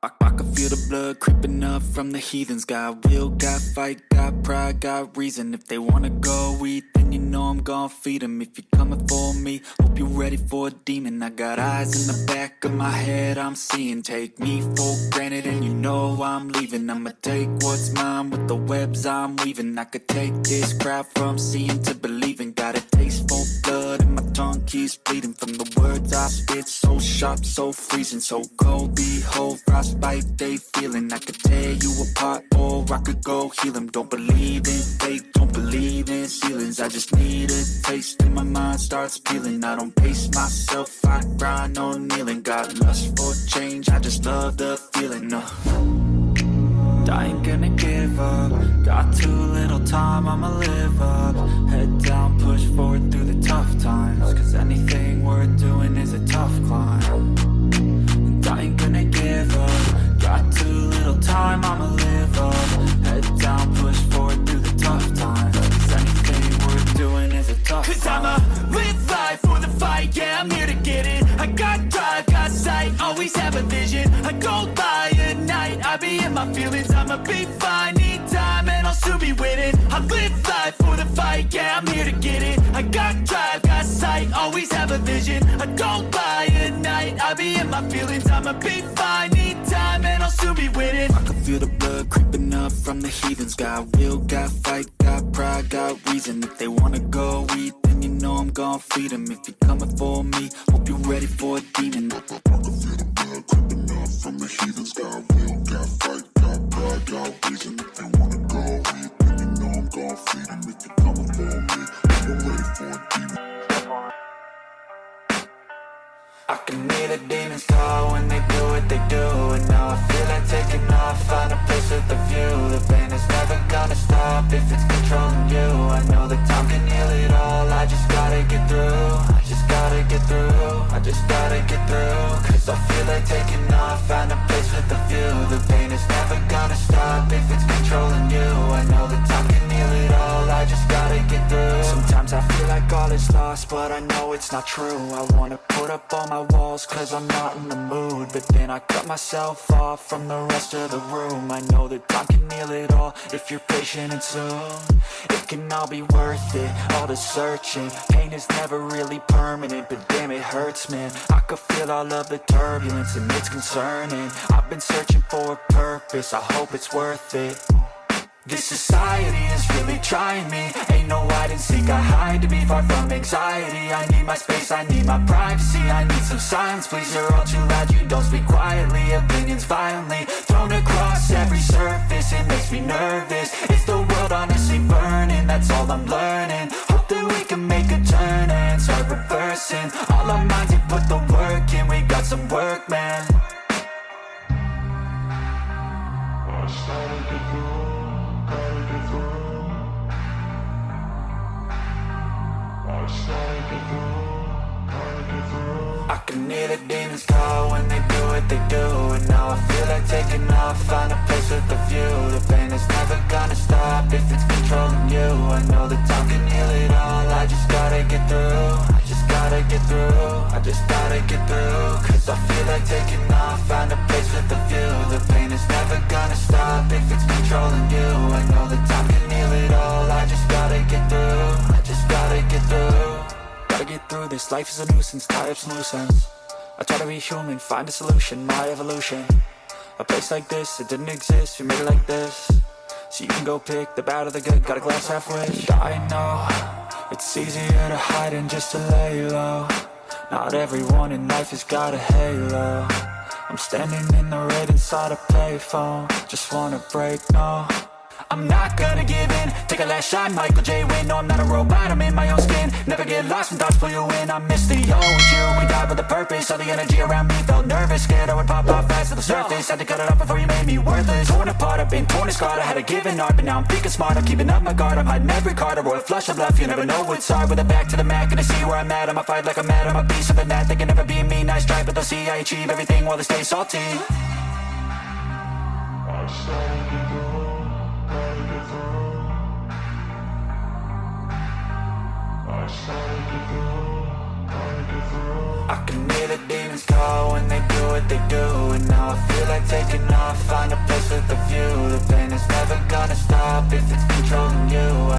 I can feel the blood creeping up from the heathens. Got will, got fight, got pride, got reason. If they wanna go eat, then you know I'm gon' feed them. If you're coming for me, hope you're ready for a demon. I got eyes in the back of my head, I'm seeing. Take me for granted and you know I'm leaving. I'ma take what's mine with the webs I'm weaving. I could take this crowd from seeing to believing. Got a taste for blood and my tongue keeps bleeding. From the words I spit, so sharp, so freezing. So cold, behold, frostbite they feeling. I could tear you apart or I could go heal them. Don't believe in fate, don't believe in ceilings. I just need a taste and my mind starts peeling. I don't pace myself, I grind on kneeling. Got lust for change, I just love the feeling. I ain't gonna give up. Got too little time, I'ma live up. Head down, push forward through the tough times. Cause anything worth doing is a tough climb. And I ain't gonna give up. Got too little time, I'ma live up. Head down, push forward through the tough times. Cause anything worth doing is a tough climb. Cause I'ma live life for the fight, yeah, I'm here to get it. I got drive, got sight, always have a vision. I go by at night, I be in my feelings. I'ma be fine, need time and I'll soon be winning. I live life for the fight, yeah, I'm here to get it. I got drive, got sight, always have a vision. I don't lie at night, I be in my feelings. I'ma be fine, need time and I'll soon be winning. I can feel the blood creeping up from the heathens. Got will, got fight, got pride, got reason. If they wanna go eat, then you know I'm gon' feed them. If you're coming for me, hope you're ready for a demon. I can feel the blood creeping up from the heathens. Got will, got fight, got pride, got reason. If they wanna go eat, then you know I'm gon' feed them. If you're coming for me, I'm ready for a demon. I can hear the demons call when they do what they do. And now I feel like taking off, find a place with a view. The pain is never gonna stop if it's controlling you. I know that time can heal it all, I just gotta get through. I just gotta get through, I just gotta get through. Cause I feel like taking off, find a place with a view. The pain is never gonna stop if it's controlling you. I know that time can heal it all, I just gotta get through. Sometimes I feel like all all is lost, but I know it's not true. I wanna put up all my walls cause I'm not in the mood, but then I cut myself off from the rest of the room. I know that time can heal it all if you're patient and soon it can all be worth it, all the searching. Pain is never really permanent, but damn it hurts, man. I could feel all of the turbulence and it's concerning. I've been searching for a purpose, I hope it's worth it. This society is really trying me. Ain't no hide and seek, I hide to be far from anxiety. I need my space, I need my privacy. I need some silence, please, you're all too loud. You don't speak quietly, opinions violently thrown across every surface. It makes me nervous, it's the world honestly burning. That's all I'm learning, hope that we can make a turn and start reversing. All our minds have put the work in, we got some work, man. I can hear the demons call when they do what they do, and now I feel like taking off, find a place with a view. The pain is never gonna stop if it's controlling you. I know that time can heal it all, I just gotta get through. I just gotta get through, I just gotta get through. Cause I feel like taking off, find a place with a view. The pain is never gonna stop if it's controlling you. I know that time can heal it all, I just gotta get through. I just gotta get through. Gotta get through this, life is a nuisance, tie up some loose ends. I try to be human, find a solution, my evolution. A place like this, it didn't exist, we made it like this. So you can go pick the bad or the good, got a glass halfway. I know, it's easier to hide than just to lay low. Not everyone in life has got a halo. I'm standing in the red inside a payphone, just wanna break, no. I'm not gonna give in, take a last shot, Michael J. Win. No, I'm not a robot, I'm in my own skin. Never get lost when thoughts pull you in. I miss the old you, we died with a purpose. All the energy around me felt nervous, scared I would pop off fast to the surface. Had to cut it off before you made me worthless. Torn apart, I've been torn and scarred. I had a given art, but now I'm thinking smart. I'm keeping up my guard, I'm hiding every card. A royal flush of left, you never know what's hard. With a back to the mat, gonna see where I'm at. I'ma fight like I'm mad, I'm a beast of the net. They can never be me, nice try, but they'll see I achieve everything while they stay salty. I can hear the demons call when they do what they do, and now I feel like taking off, find a place with a view. The pain is never gonna stop if it's controlling you.